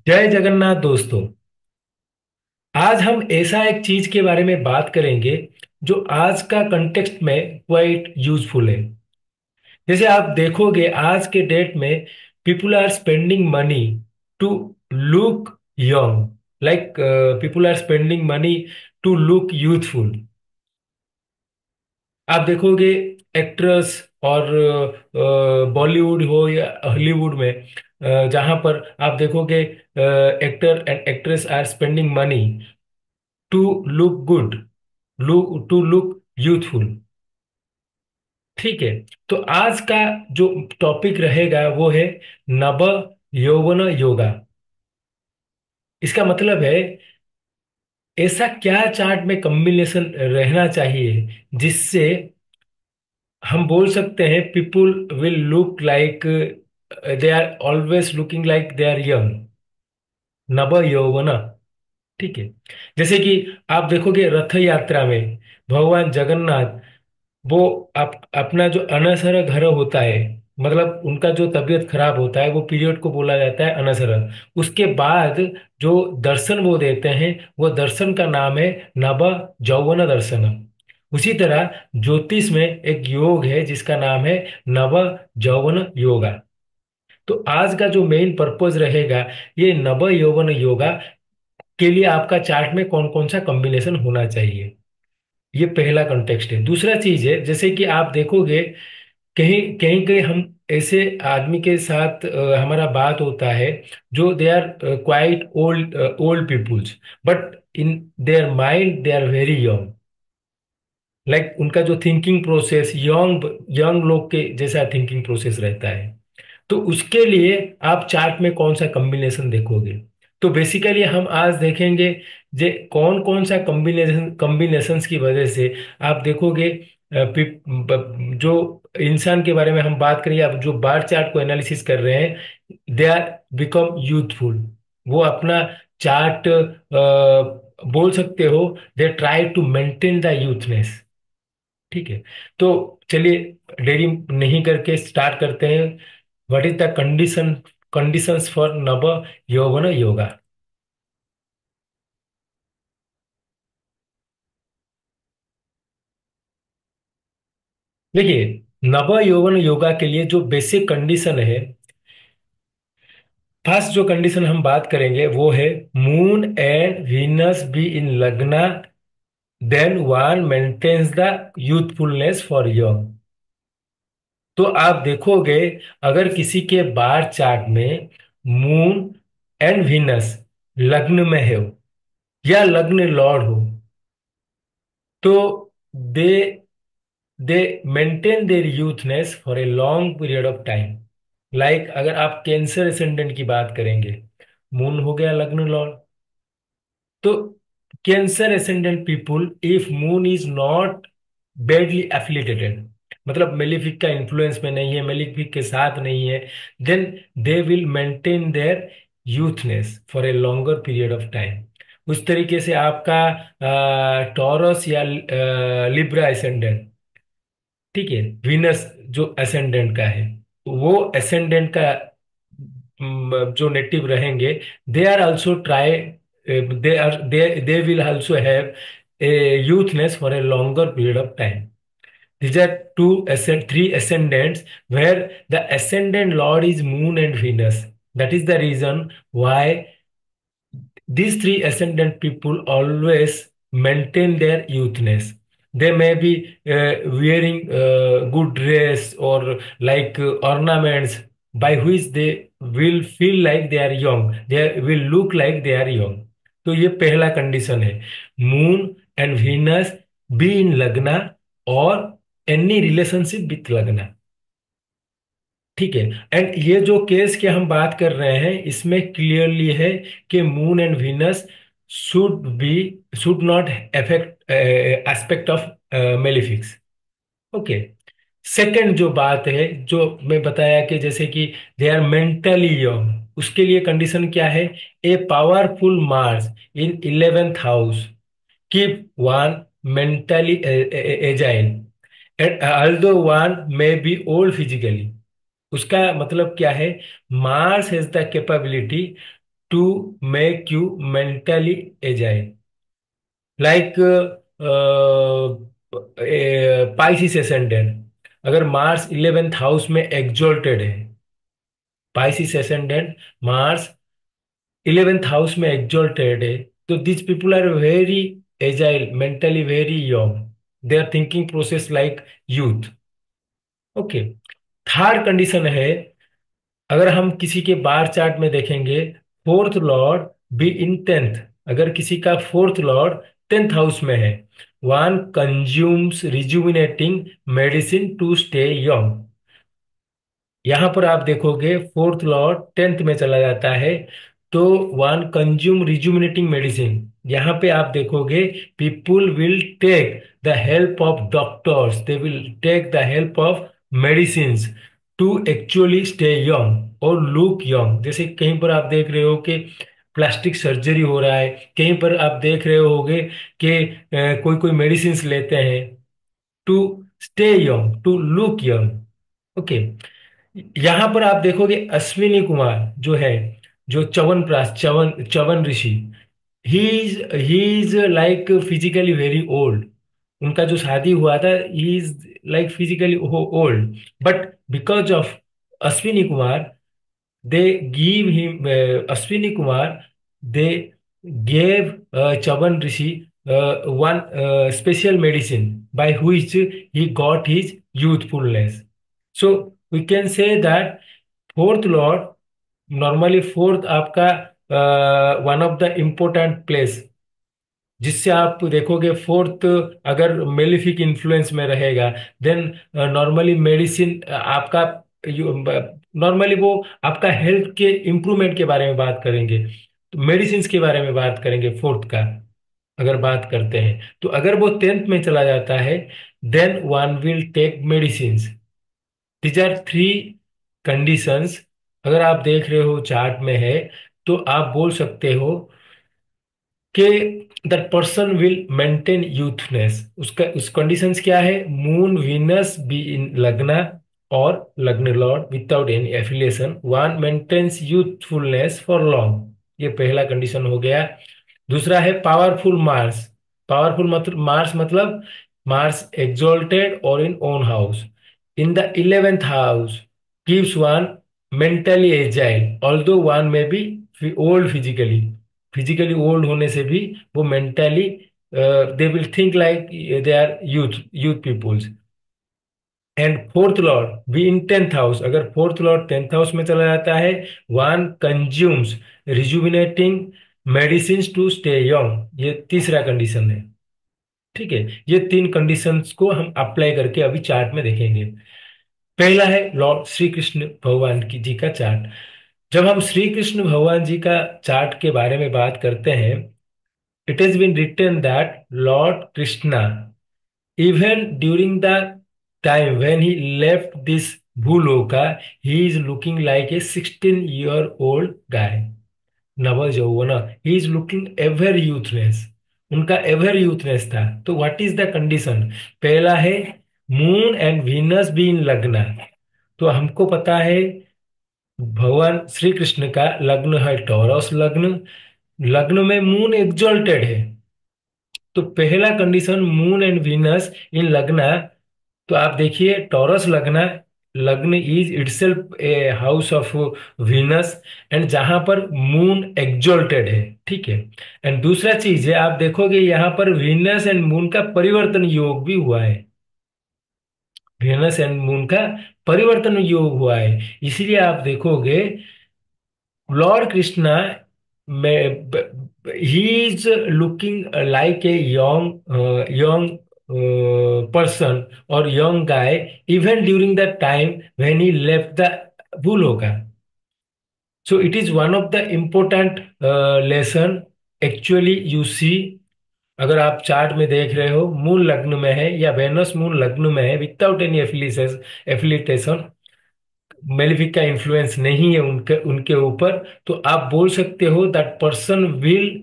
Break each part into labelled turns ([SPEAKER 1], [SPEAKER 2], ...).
[SPEAKER 1] जय जगन्नाथ दोस्तों। आज हम ऐसा एक चीज के बारे में बात करेंगे जो आज का कंटेक्स्ट में क्वाइट यूजफुल है। जैसे आप देखोगे आज के डेट में people are spending money to look young, like people are spending money to look youthful. आप देखोगे एक्ट्रेस और बॉलीवुड हो या हॉलीवुड में, जहां पर आप देखोगे actor and actress are spending money to look good, to look youthful. ठीक है। तो आज का जो टॉपिक रहेगा वो है नव यौवन योगा। इसका मतलब है ऐसा क्या चार्ट में कॉम्बिनेशन रहना चाहिए जिससे हम बोल सकते हैं people will look like they are always looking like they are young, नव यौवन। ठीक है। जैसे कि आप देखोगे रथ यात्रा में भगवान जगन्नाथ, वो अपना जो अनसर घर होता है, मतलब उनका जो तबीयत खराब होता है वो पीरियड को बोला जाता है अनसर। उसके बाद जो दर्शन वो देते हैं वो दर्शन का नाम है नव यौवन दर्शन। उसी तरह ज्योतिष में एक योग है जिसका नाम है नव यौवन योगा। तो आज का जो मेन पर्पज रहेगा ये नव यौवन योगा के लिए आपका चार्ट में कौन कौन सा कॉम्बिनेशन होना चाहिए, ये पहला कॉन्टेक्स्ट है। दूसरा चीज है, जैसे कि आप देखोगे कहीं कहीं कहीं हम ऐसे आदमी के साथ हमारा बात होता है जो they are quite old, old peoples, but in their mind they are very young. Like उनका जो थिंकिंग प्रोसेस यंग यंग लोग के जैसा थिंकिंग प्रोसेस रहता है। तो उसके लिए आप चार्ट में कौन सा कॉम्बिनेशन देखोगे? तो बेसिकली हम आज देखेंगे जे कौन कौन सा कॉम्बिनेशंस की वजह से आप देखोगे जो इंसान के बारे में हम बात करेंगे, अब जो बार चार्ट को एनालिसिस कर रहे हैं दे आर बिकम यूथफुल। वो अपना चार्ट बोल सकते हो, they try to maintain the youthness. ठीक है। तो चलिए देरी नहीं करके स्टार्ट करते हैं। What is the conditions for नव यौवन योगा? देखिए, नव यौवन योगा के लिए जो बेसिक कंडीशन है, फर्स्ट जो कंडीशन हम बात करेंगे वो है moon and Venus be in lagna, then one maintains the youthfulness for young. तो आप देखोगे अगर किसी के बार चार्ट में मून एंड वीनस लग्न में हो या लग्न लॉर्ड हो, तो they they maintain their youthness for a long period of time. Like अगर आप कैंसर एसेंडेंट की बात करेंगे, मून हो गया लग्न लॉर्ड, तो Cancer ascendant people if moon is not badly affiliated, मतलब मेलिफिक का इन्फ्लुएंस में नहीं है, मेलिफिक के साथ नहीं है, then they will maintain their youthness for a longer period of time. उस तरीके से आपका टॉरस या लिब्रा एसेंडेंट, ठीक है, वीनस जो एसेंडेंट का है, वो एसेंडेंट का जो नेटिव रहेंगे, they are also try, they will also have a youthness for a longer period of time. These are three ascendants where the ascendant lord is moon and Venus. That is the reason why these three ascendant people always maintain their youthness. They may be wearing good dress or like ornaments by which they will feel like they are young. They will look like they are young. तो ये पहला condition है, moon and Venus be in lagna और any relationship with लग्ना। ठीक है। And ये जो केस की हम बात कर रहे हैं इसमें क्लियरली है कि moon and Venus should be should not affect aspect of malefics. Okay. Second जो बात है, जो मैं बताया कि जैसे कि दे आर मेंटली यंग, उसके लिए कंडीशन क्या है? A powerful Mars in 11th house keep one mentally agile and although one may be old physically. उसका मतलब क्या है? Mars has the capability to make you mentally agile, like Pisces ascendant, अगर Mars 11th house में exalted है, Pisces ascendant Mars 11th house में exalted है, तो this people are very agile, mentally very young, they are thinking process like youth. Okay. Third condition है, अगर हम किसी के बार चार्ट में देखेंगे, fourth lord be in tenth, अगर किसी का फोर्थ लॉर्ड 10th हाउस में है, one consumes rejuvenating medicine to stay young. यहां पर आप देखोगे फोर्थ लॉर्ड 10th में चला जाता है, तो वन कंज्यूम रिजुमिनेटिंग मेडिसिन, यहाँ पे आप देखोगे people will take the help of doctors, they will take the help of medicine to actually stay young और लुक यंग। जैसे कहीं पर आप देख रहे हो कि प्लास्टिक सर्जरी हो रहा है, कहीं पर आप देख रहे होगे कि कोई कोई मेडिसिन लेते हैं to stay young, to look young. Okay. यहां पर आप देखोगे अश्विनी कुमार जो है, जो Chyawanprash, Chyavan Chyavan Rishi, he is like physically very old, उनका जो शादी हुआ था, he is like physically old, but because of Ashwini Kumar, they give him Ashwini Kumar, they gave Chavan Rishi one special medicine by which he got his youthfulness. So we can say that fourth lord, normally fourth आपका one of the important place, जिससे आप देखोगे fourth अगर malefic influence में रहेगा, then normally medicine आपका, normally वो आपका हेल्थ के इम्प्रूवमेंट के बारे में बात करेंगे, तो मेडिसिन के बारे में बात करेंगे फोर्थ का अगर बात करते हैं। तो अगर वो 10th में चला जाता है, then one will take medicine. These are three conditions, अगर आप देख रहे हो चार्ट में है, तो आप बोल सकते हो कि दैट पर्सन विल मेंटेन यूथनेस। उसका उस कंडीशंस क्या है, moon Venus be in lagna और lagna lord without any affiliation, one maintains youthfulness for long, ये पहला कंडीशन हो गया। दूसरा है पावरफुल मार्स, पावरफुल मतलब मार्स मतलब मार्स एक्सॉल्टेड और in own house in the 11th house keeps one mentally agile, although one may be old physically, physically old होने से भी वो mentally they will think like they are youth peoples. And fourth lord be in 10th house, अगर fourth lord 10th house में चला जाता है, one consumes rejuvenating medicine to stay young, ये तीसरा कंडीशन है। ठीक है, ये तीन कंडीशंस को हम अप्लाई करके अभी चार्ट में देखेंगे। पहला है लॉर्ड श्री कृष्ण भगवान की जी का चार्ट। जब हम श्री कृष्ण भगवान जी का चार्ट के बारे में बात करते हैं, it has been written that Lord Krishna, even during the time when he left this Bhuloka, he is looking like a 16-year-old guy. नव यौवना, he is looking ever youthless, उनका एवर यूथनेस था। तो व्हाट इज द कंडीशन, पहला है moon and Venus be इन लग्न, तो हमको पता है भगवान श्री कृष्ण का लग्न है टॉरस लग्न, लग्न में मून एक्सॉल्टेड है, तो पहला कंडीशन मून एंड वीनस इन लग्न, तो आप देखिए टॉरस लग्न, लग्न is itself a house of Venus, and जहां पर मून एक्सॉल्टेड है। ठीक है। एंड दूसरा चीज है, आप देखोगे यहाँ पर वीनस एंड मून का परिवर्तन योग भी हुआ है, वीनस एंड मून का परिवर्तन योग हुआ है, इसलिए आप देखोगे लॉर्ड कृष्णा में he is looking like a young person or young guy even during the time when he left the Bhuloka. So it is one of the important lesson actually you see, अगर आप chart में देख रहे हो moon लग्न में है या वेनस मून लग्न में है विदाउट एनी एफिलिटेशन, मेलिफिक का इन्फ्लुएंस नहीं है उनके उनके ऊपर, तो आप बोल सकते हो that person will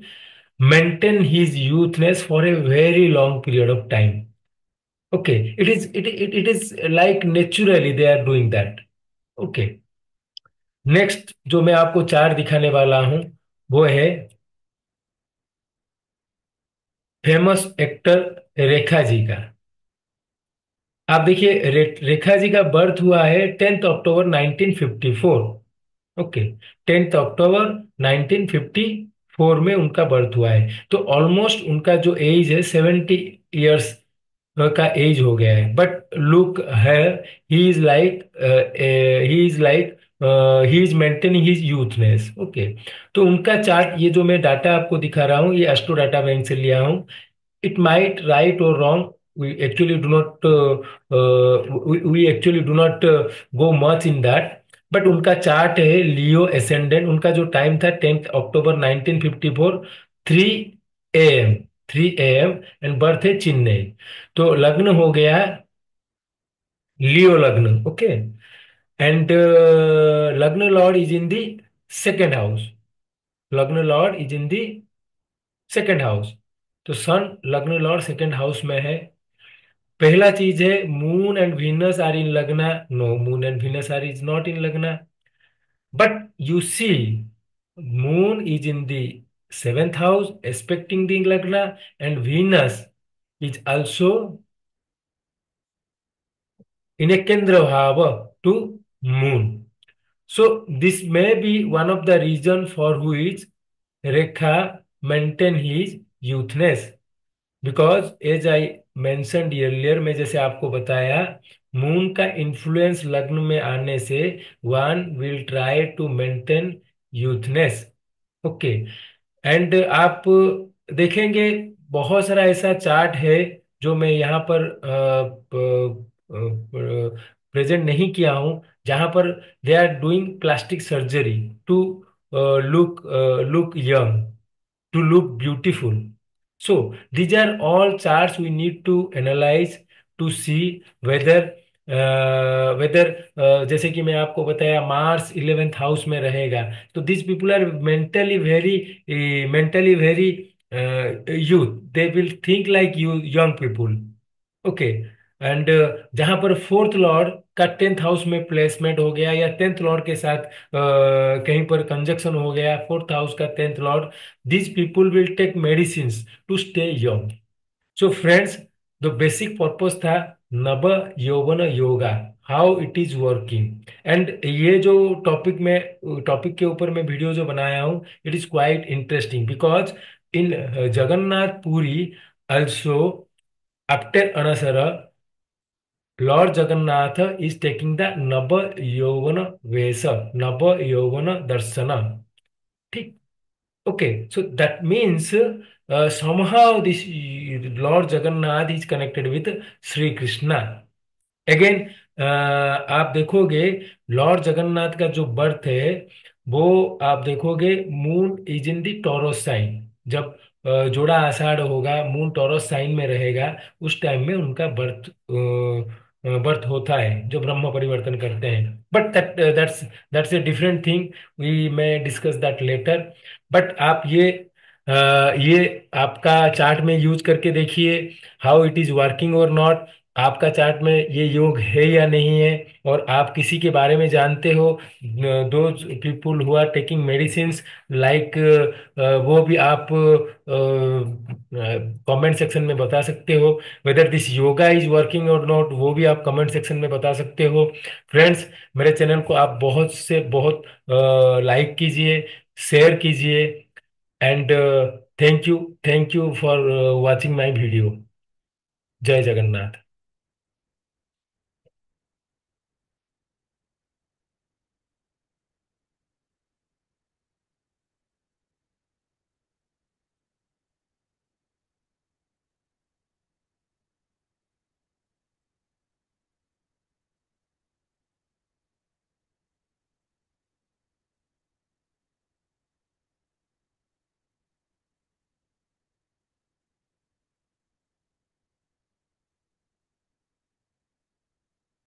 [SPEAKER 1] maintain his youthness for a very long period of time. Okay, it is like naturally they are doing that. Okay, next जो मैं आपको चार्ट दिखाने वाला हूं, वो है फेमस एक्टर रेखा जी का। आप देखिए, रेखा जी का बर्थ हुआ है 10 अक्टूबर 1954। ओके, 10 अक्टूबर 1954 में उनका बर्थ हुआ है। तो ऑलमोस्ट उनका जो एज है 70 ईयर्स का एज हो गया है। बट लुक है, he is like he is maintaining his youthness. Okay, तो उनका चार्ट, ये जो मैं डाटा आपको दिखा रहा हूँ, ये एस्ट्रो डाटा बैंक से लिया हूँ। It might right or wrong. We actually do not we actually do not go much in that. But उनका चार्ट है लियो एसेंडेंट। उनका जो टाइम था 10 October 1954, 3 AM, 3 AM, and birth है चेन्नई। तो लग्न हो गया लियो लग्न। Okay, and lagna lord is in the second house. Lagna lord is in the second house. तो सन लग्न लॉर्ड सेकेंड हाउस में है। पहला चीज है, moon and Venus are in lagna. No, moon and Venus are is not in lagna. But you see, moon is in the seventh house expecting the lagna, and Venus is also in a kendra bhava to moon. So this may be one of the reason for which Rekha maintain his youthness, because as I mentioned earlier, मैं जैसे आपको बताया, moon का influence लग्न में आने से one will try to maintain youthness. Okay, and आप देखेंगे बहुत सारा ऐसा चार्ट है जो मैं यहाँ पर प्रेजेंट नहीं किया हूँ, जहाँ पर they are doing plastic surgery to look young, to look beautiful. So these are all charts we need to analyze to see whether whether जैसे कि मैं आपको बताया मार्स 11th हाउस में रहेगा, तो this people are mentally very youth, they will think like you young people. Okay, and जहां पर फोर्थ लॉर्ड का 10th हाउस में प्लेसमेंट हो गया, या 10th लॉर्ड के साथ कहीं पर कंजक्शन हो गया, फोर्थ हाउस का 10th Lord, these people will take medicines to stay young. So friends, the basic purpose था नव यौवन yoga, how it is working. And ये जो टॉपिक के ऊपर मैं वीडियो जो बनाया हूँ, it is quite interesting because in Jagannath Puri also after anasara, Lord Jagannath is taking the नव यौवन वेश, नव यौवन दर्शन। ठीक। Okay, so that means somehow this Lord Jagannath is connected with Sri Krishna. Again आप देखोगे लॉर्ड जगन्नाथ का जो बर्थ है, वो आप देखोगे moon is in the Taurus sign. जब जोड़ा आषाढ़ होगा, मून टॉरस साइन में रहेगा, उस टाइम में उनका बर्थ होता है, जो ब्रह्म परिवर्तन करते हैं। But that's a different thing, we may discuss that later. But आप ये आपका चार्ट में यूज करके देखिए हाउ इट इज वर्किंग और नॉट। आपका चार्ट में ये योग है या नहीं है, और आप किसी के बारे में जानते हो, दो people who are taking medicines like, वो भी आप कमेंट सेक्शन में बता सकते हो। Whether this yoga is working और नॉट, वो भी आप कमेंट सेक्शन में बता सकते हो। फ्रेंड्स, मेरे चैनल को आप बहुत से बहुत लाइक कीजिए, शेयर कीजिए, and thank you for watching my video. जय जगन्नाथ।